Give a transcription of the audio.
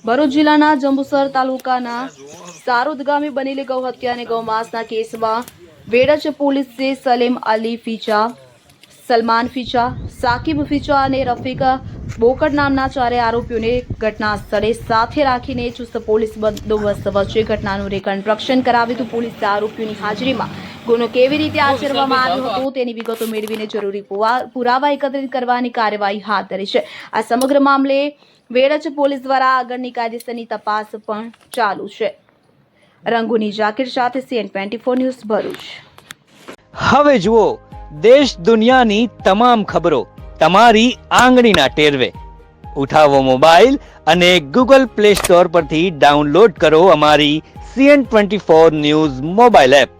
ભરૂચ જિલ્લાના જંબુસર તાલુકાના સારોદ ગામે બનેલી ગૌ હત્યા અને ગૌમાંસના કેસમાં વેડજ પોલીસે સલેમ અલી ફીચા, સલમાન ફીચા, સાકિબ ફીચા અને રફીક બોકડ નામના ચારે આરોપીઓને ઘટના સ્થળે સાથે રાખીને ચુસ્ત પોલીસ બંદોબસ્ત વચ્ચે ઘટનાનું રિકન્સ્ટ્રક્શન કરાવ્યું હતું. પોલીસે આરોપીઓની હાજરીમાં ગુનો કેવી રીતે આચરવામાં આવ્યો હતો તેની વિગતો મેળવીને જરૂરી પુરાવા એકત્રિત કરવાની કાર્યવાહી હાથ ધરી છે. આ સમગ્ર મામલે વેડજ પોલીસ દ્વારા આગળની કાયદેસરની તપાસ પણ ચાલુ છે. રંગુની જાકીર સાથે CN24 ન્યૂઝ ભરૂચ. હવે જુઓ દેશ દુનિયાની તમામ ખબરો તમારી આંગળીના ટેરવે. ઉઠાવો મોબાઈલ અને Google Play Store પરથી ડાઉનલોડ કરો અમારી CN24 ન્યૂઝ મોબાઈલ એપ.